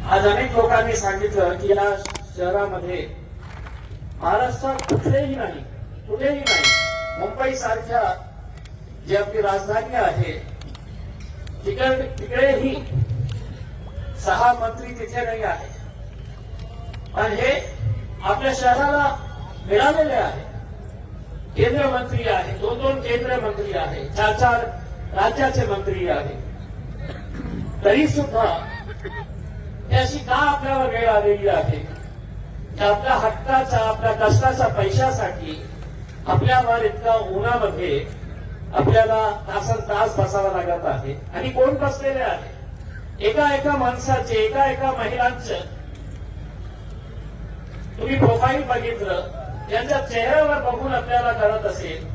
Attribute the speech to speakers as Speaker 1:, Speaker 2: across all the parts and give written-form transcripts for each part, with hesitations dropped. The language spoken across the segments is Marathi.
Speaker 1: आज अनेक लोकांनी सांगितलं की या शहरामध्ये महाराष्ट्रात कुठेही नाही मुंबई सारख्या जी आपली राजधानी आहे तिकडेही 6 मंत्री तिथे नाही आहे. पण हे आपल्या शहराला मिळालेले आहे. केंद्र मंत्री आहे, 2 केंद्र मंत्री आहे, 4 राज्याचे मंत्री आहे. तरी सुद्धा अशी का आपल्यावर वेळ आलेली आहे की आपल्या हक्काचा आपल्या कष्टाच्या पैशासाठी आपल्यावर इतका उन्हामध्ये आपल्याला तासन-तास बसावं लागत आहे. आणि कोण बसलेले आहे? एका माणसाचे एका महिलांचं तुम्ही प्रोफाईल बघितलं, त्यांच्या चेहऱ्यावर बघून आपल्याला कळत असेल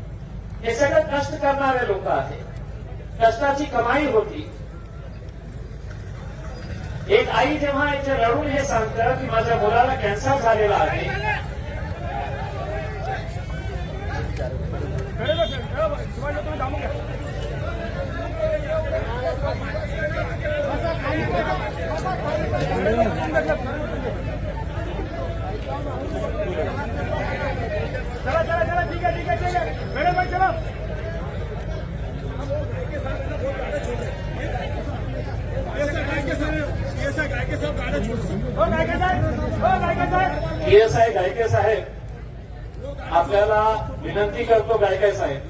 Speaker 1: हे सगळं कष्ट करणारे लोक आहेत. कष्टाची कमाई होती. एक आई जेव्हा इथे रडून हे सांगतं की माझ्या मुलाला कॅन्सर झालेला आहे,
Speaker 2: चला ठीक है मैडम भाई चलो.
Speaker 1: गायके साहेब आपल्याला विनंती करतो. गायके साहेब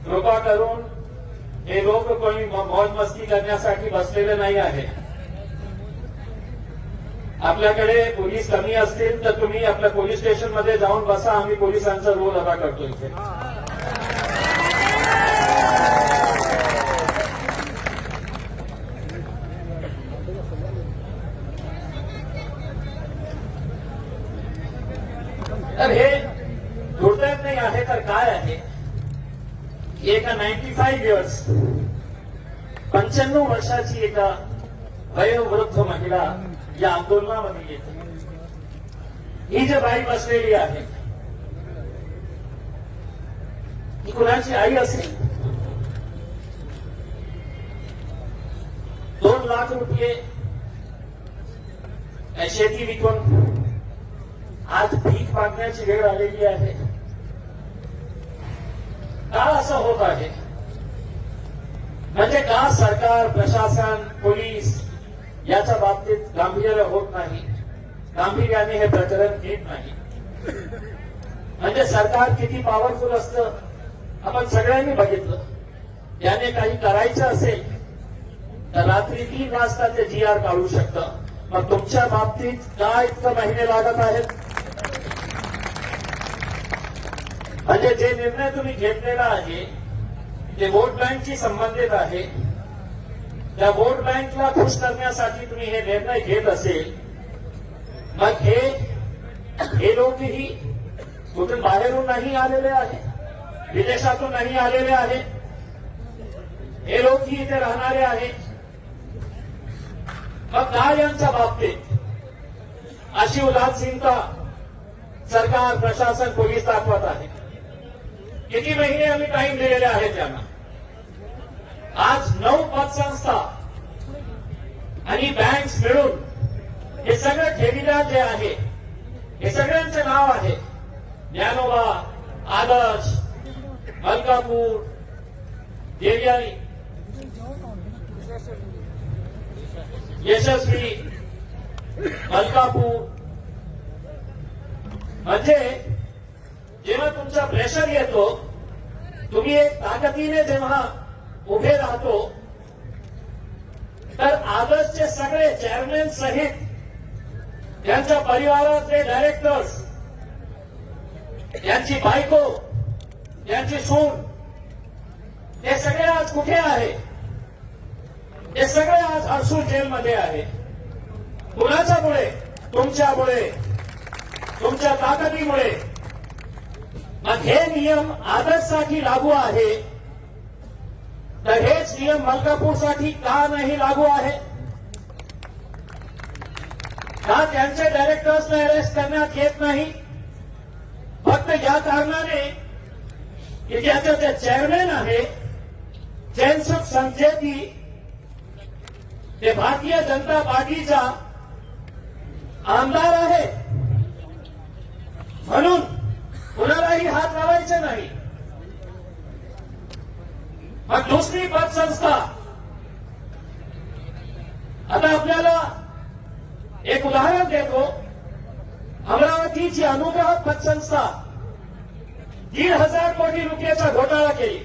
Speaker 1: कृपा करून हे लोक कोणी मौज मस्ती करण्यासाठी बसलेले नाही आहे. आपल्याकडे पोलीस कमी असतील तर तुम्ही आपल्या पोलीस स्टेशन मध्ये जाऊन बसा. आम्ही पोलिसांचा रोल अदा करतो इथे. तर हे दुर्दैव नाही आहे तर काय आहे? एका 95 इयर्स 95 वर्षाची एका वयोवृद्ध महिला या आंदोलनामध्ये येते. ही जी बाई बसलेली आहे ही कुणाची आई असेल? 2 लाख रुपये शेती विकून आज भीक मागण्याची वेळ आलेली आहे. का असं होत आहे? म्हणजे का सरकार, प्रशासन, पोलीस याच्या बाबतीत गांभीर्य होत नाही, गांभीर्याने हे प्रकरण घेत नाही? म्हणजे सरकार किती पॉवरफुल असतं आपण सगळ्यांनी बघितलं. याने काही करायचं असेल तर रात्री 3 वाजता ते GR काढू शकतं. मग तुमच्या बाबतीत काय इतकं महिने लागत आहेत? म्हणजे जे निर्णय तुम्ही घेतलेला आहे ते वोट बँकशी संबंधित आहे. त्या वोट बँकला खुश करण्यासाठी तुम्ही हे निर्णय घेत असेल, मग हे लोकही कुठून बाहेरून नाही आलेले आहे, विदेशातून नाही आलेले आहे. हे लोकही इथे राहणारे आहे. मग काय यांच्या बाबतीत अशी उदासीनता सरकार, प्रशासन, पोलीस दाखवत आहे? किती महिने आम्ही टाइम दिलेले आहे त्यांना. आज 9 पतसंस्था आणि बँक्स मिळून हे सगळं ठेवीदार जे आहे हे सगळ्यांचे नाव आहे. ज्ञानोबा, आदर्श, मलकापूर, देवयानी, यशस्वी, मलकापूर. म्हणजे जेव्हा तुमचा प्रेशर येतो, तुम्ही एक ताकदीने जेव्हा उभे राहतो, तर आदर्शचे सगळे चेअरमॅन सहित त्यांच्या परिवारातले डायरेक्टर्स, त्यांची बायको, त्यांची सून, हे सगळे आज कुठे आहे? हे सगळे आज हर्सूल जेलमध्ये आहे. कुणाच्यामुळे? तुमच्यामुळे, तुमच्या ताकदीमुळे. मग हे नियम आदर्शसाठी लागू आहे, तर हेच नियम मलकापूरसाठी का नाही लागू आहे? का त्यांचे डायरेक्टर्सना अरेस्ट करण्यात येत नाही? फक्त या कारणाने की ज्याचे ते चेअरमॅन आहे जयसुख संचेती, ते भारतीय जनता पार्टीचा आमदार आहे म्हणून कुणालाही हात लावायचे नाही. मग दुसरी पतसंस्था, आता आपल्याला एक उदाहरण देतो. अमरावतीची अनुग्रह पतसंस्था 1,500 कोटी रुपयाचा घोटाळा केली.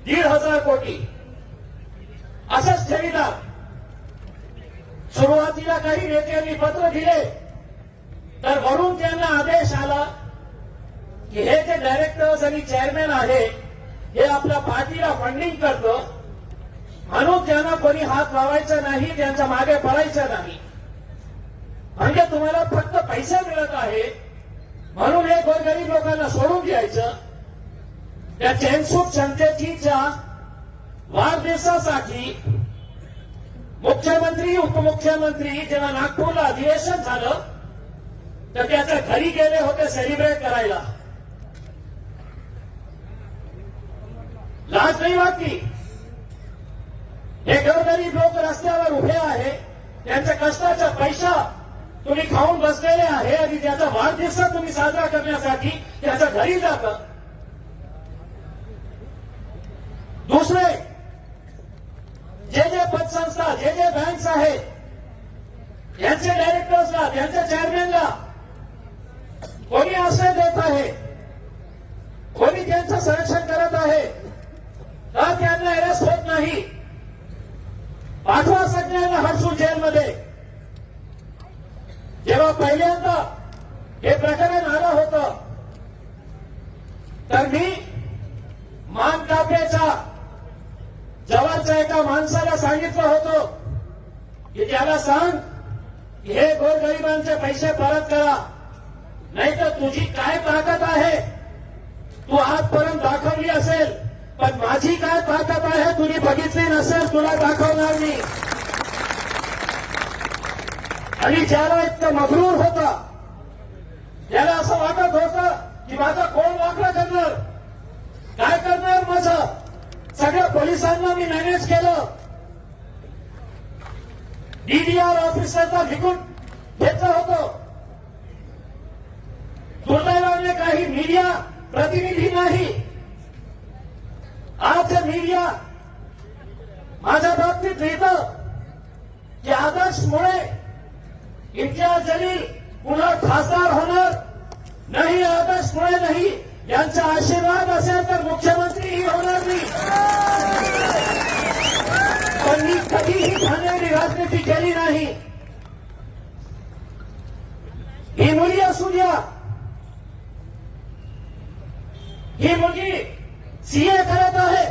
Speaker 1: 1,500 कोटी असंच ठेवीदार. सुरुवातीला काही नेत्यांनी पत्र दिले तर वरून त्यांना आदेश आला की हे जे डायरेक्टर्स आणि चेअरमॅन आहे हे आपल्या पार्टीला फंडिंग करतं म्हणून त्यांना कोणी हात लावायचा नाही, त्यांच्या मागे पडायचं नाही. म्हणजे तुम्हाला फक्त पैसे मिळत आहे म्हणून हे गोरगरीब लोकांना सोडून द्यायचं. त्या चैनसूट संतेजीच्या वाढदिवसासाठी मुख्यमंत्री उपमुख्यमंत्री जेव्हा नागपूरला अधिवेशन झालं तर त्याच्या घरी गेले होते सेलिब्रेट करायला. लाज नाही वाटली. हे गोरगरीब लोक रस्त्यावर उभे आहे, त्यांच्या कष्टाचा पैसा तुम्ही खाऊन बसलेले आहे आणि त्याचा वाढदिवस तुम्ही साजरा करण्यासाठी त्याच्या घरी जाता. दुसरे जे जे पतसंस्था जे जे बँक्स आहेत यांचे डायरेक्टर्सला त्यांच्या चेअरमॅनला कोणी आश्रय देत आहे, कोणी त्यांचं संरक्षण करत आहे तर त्यांना अरेस्ट होत नाही. पाठवा सगळ्यांना हर्सू जेलमध्ये. जेव्हा पहिल्यांदा हे प्रकरण आलं होतं तर मी मानकाप्याच्या जवळच्या एका माणसाला सांगितलं होतं की त्याला सांग की हे गोरगरिबांचे पैसे परत करा, नाहीतर तुझी काय ताकद आहे तू आजपर्यंत दाखवली असेल, पण माझी काय ताकद आहे तुम्ही बघितली नसेल, तुला दाखवणार मी. आणि ज्याला इतकं मगरूर होता, त्याला असं वाटत होतं की माझा कोण वाकडं करणार, काय करणार माझं, सगळ्या पोलिसांना मी मॅनेज केलं. डीडीआर ऑफिसरचा विकून घेतलं होतं. दुर्दैवाने काही मीडिया प्रतिनिधी नाही. आज मीडिया माझ्या बाबतीत लिहितं की आदर्शमुळे इम्तियाज जलील पुन्हा खासदार होणार नाही, आदर्शमुळे नाही, यांचा आशीर्वाद असेल तर मुख्यमंत्रीही होणार नाही. पण मी कधीही ठाण्याची राजनीती केली नाही. ही मुलगी असू द्या, ही मुलगी सीए करत आहे,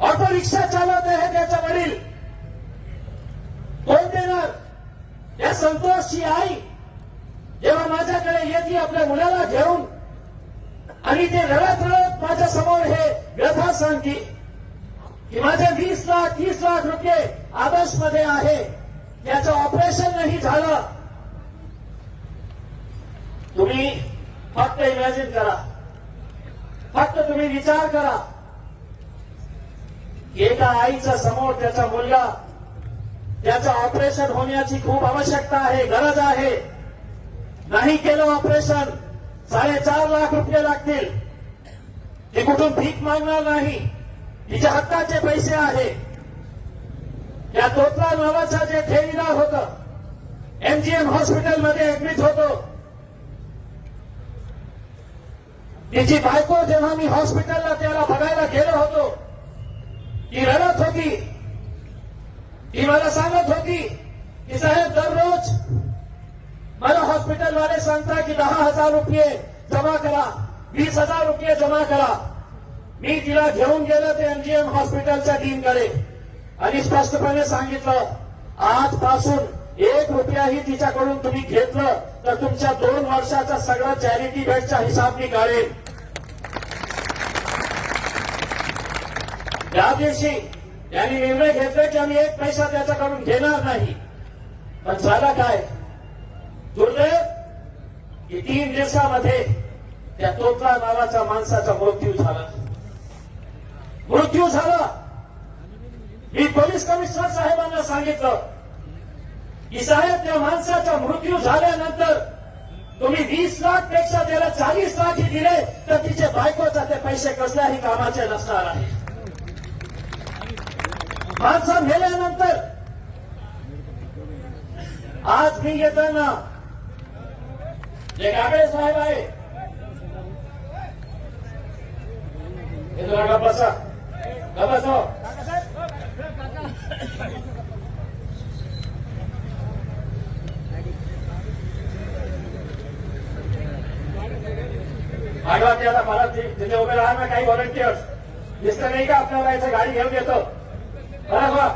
Speaker 1: ऑटो रिक्षा चालवत आहे, त्याचा वडील कोण देणार. या संतोषची आई जेव्हा माझ्याकडे येते आपल्या मुलाला घेऊन आणि ते रडत रडत माझ्या समोर हे व्यथा सांगते की माझे 20 लाख 30 लाख रुपये आदर्शमध्ये आहे, त्याचं ऑपरेशन नाही झालं. तुम्ही फक्त इमॅजिन करा, फक्त तुम्ही विचार करा एका आईच्या समोर त्याचा मुलगा, त्याचं ऑपरेशन होण्याची खूप आवश्यकता आहे, गरज आहे, नाही केलं ऑपरेशन 4.5 लाख रुपये लागतील. ते कुठून भीक मागणार नाही, तिच्या हक्काचे पैसे आहे. या तोतला नावाचा जे ठेवीदार होतं, एमजीएम हॉस्पिटलमध्ये ऍडमिट होतो. तिची बायको जेव्हा मी हॉस्पिटलला त्याला बघायला गेलो होतो, ती रडत होती. ती मला सांगत होती की साहेब दररोज मला हॉस्पिटलवाले सांगता की 10,000 रुपये जमा करा, 20,000 रुपये जमा करा. मी तिला घेऊन गेलो ते एमजीएम हॉस्पिटलच्या टीमकडे आणि स्पष्टपणे सांगितलं आजपासून 1 रुपयाही तिच्याकडून तुम्ही घेतलं तर तुमच्या 2 वर्षाचा सगळा चॅरिटी बेडचा हिसाब मी काढेन. त्या दिवशी त्यांनी निर्णय घेतला की आम्ही 1 पैसा त्याच्याकडून घेणार नाही. पण झाला काय दुर्दैव की 3 दिवसामध्ये त्या तोतला नावाच्या माणसाचा मृत्यू झाला. मी पोलीस कमिशनर साहेबांना सांगितलं की साहेब त्या माणसाचा मृत्यू झाल्यानंतर तुम्ही 20 लाख पेक्षा त्याला 40 लाख दिले तर तिचे बायकोचा ते पैसे कसल्याही कामाचे नसणार आहे. माणसं मेल्यानंतर आज मी येताना जे काकडे साहेब आहे हे जरा गप्प बसा. आठवा त्याला मला तिथे उभे राहा ना काही व्हॉलंटियर्स दिसतं नाही का आपल्याला याचं गाडी घेऊन येतो बरोबर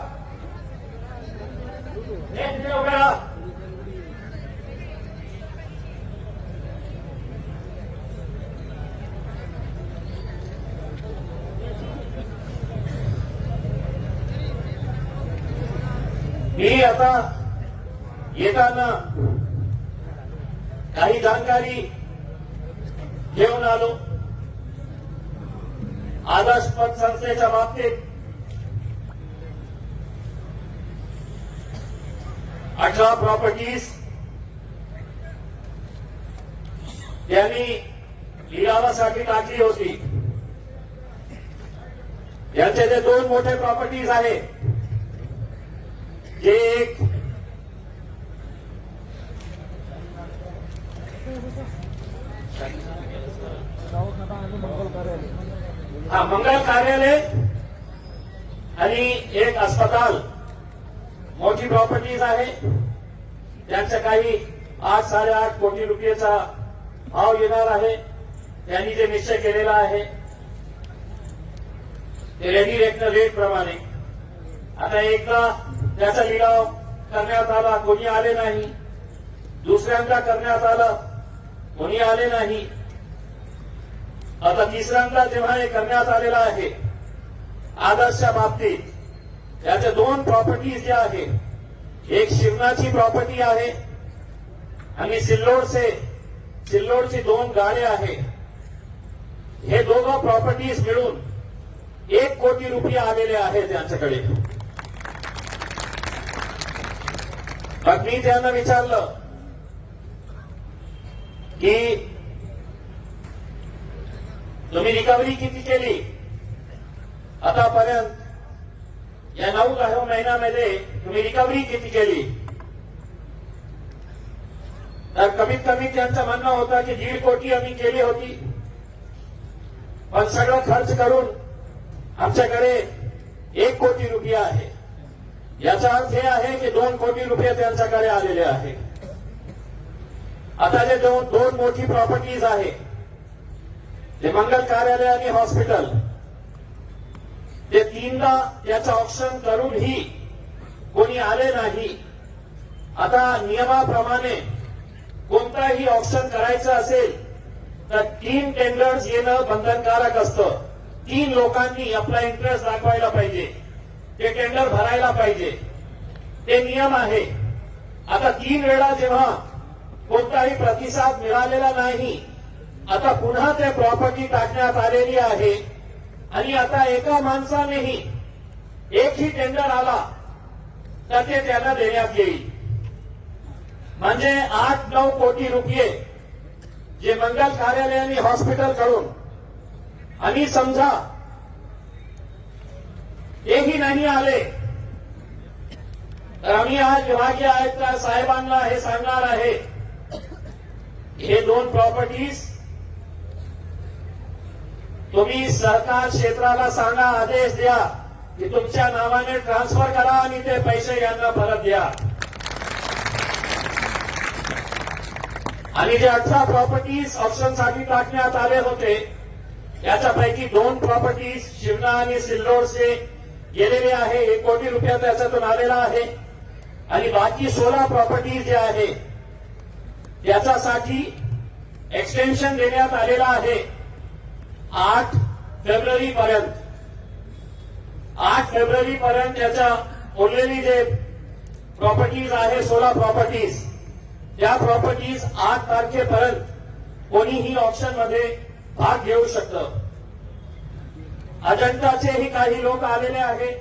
Speaker 1: तिथे उभे राहा. मी आता येताना काही जानकारी घेऊन आलो. आदर्श पतसंस्थेच्या बाबतीत 18 प्रॉपर्टीज त्यांनी लिलावासाठी टाकली होती. यांचे जे 2 मोठे प्रॉपर्टीज आहे जे एक मंगल कार्यालय आणि एक अस्पताल मोठी प्रॉपर्टीज आहे. त्यांचं काही 8-8.5 कोटी रुपयाचा भाव येणार आहे. त्यांनी जे निश्चय केलेला आहे ते रेट प्रमाणे. आता एकदा त्याचा लिलाव करण्यात आला, कोणी आले नाही. दुसऱ्यांदा करण्यात आला, कोणी आले नाही. आता तिसऱ्यांदा जेव्हा हे करण्यात आलेला आहे आदर्शच्या बाबतीत त्याच्या 2 प्रॉपर्टीज ज्या आहे, एक शिवनाची प्रॉपर्टी आहे आणि सिल्लोडची 2 गाडे आहे. हे दोघं प्रॉपर्टीज मिळून 1 कोटी रुपये आलेले आहेत त्यांच्याकडे. मग मी त्यांना विचारलं की तुम्ही रिकव्हरी किती केली आतापर्यंत, या 9-10 महिन्यामध्ये तुम्ही रिकव्हरी किती केली. तर कमीत कमी त्यांचं म्हणणं होतं की 1.5 कोटी आम्ही केली होती, पण सगळं खर्च करून आमच्याकडे 1 कोटी रुपये आहे. याचा अर्थ हे आहे की 2 कोटी रुपये त्यांच्याकडे आलेले आहे. आता जे 2 मोठी प्रॉपर्टीज आहे ते मंगल कार्यालय आणि हॉस्पिटल, ते 3दा त्याचं ऑप्शन करूनही कोणी आले नाही. आता नियमाप्रमाणे कोणताही ऑप्शन करायचं असेल तर 3 टेंडर्स येणं बंधनकारक असतं. 3 लोकांनी आपला इंटरेस्ट दाखवायला पाहिजे, ते टेंडर भरायला पाहिजे, ते नियम आहे. आता 3 वेळा जेव्हा कोणताही प्रतिसाद मिळालेला नाही, आता पुन्हा ते प्रॉपर्टी टाकण्यात आलेली आहे आणि आता एका माणसानेही एकही टेंडर आला तर ते त्याला देण्यात येईल. म्हणजे 8-9 कोटी रुपये जे मंगल कार्यालय आणि हॉस्पिटल कडून आणि समजा तेही नाही आले तर आम्ही आज विभागीय आयुक्त साहेबांना हे सांगणार आहे, हे 2 प्रॉपर्टीज तुम्ही सरकार क्षेत्राला सांगा, आदेश द्या की तुमच्या नावाने ट्रान्सफर करा आणि ते पैसे यांना परत द्या. आणि जे 18 प्रॉपर्टीज ऑप्शनसाठी टाकण्यात आले होते याच्यापैकी 2 प्रॉपर्टीज शिवना आणि सिल्लोडचे गेलेले आहे. 1 कोटी रुपये त्याच्यातून आलेला आहे आणि बाकी 16 प्रॉपर्टीज जे आहे त्याच्यासाठी एक्सटेन्शन देण्यात आलेला आहे 8 फेब्रुवारीपर्यंत. 8 फेब्रुवारीपर्यंत त्याच्या उरलेली जे प्रॉपर्टीज आहे 16 प्रॉपर्टीज, त्या प्रॉपर्टीज 8 तारखेपर्यंत कोणीही ऑप्शनमध्ये भाग घेऊ शकतं. अजंताचेही काही लोक आलेले आहेत,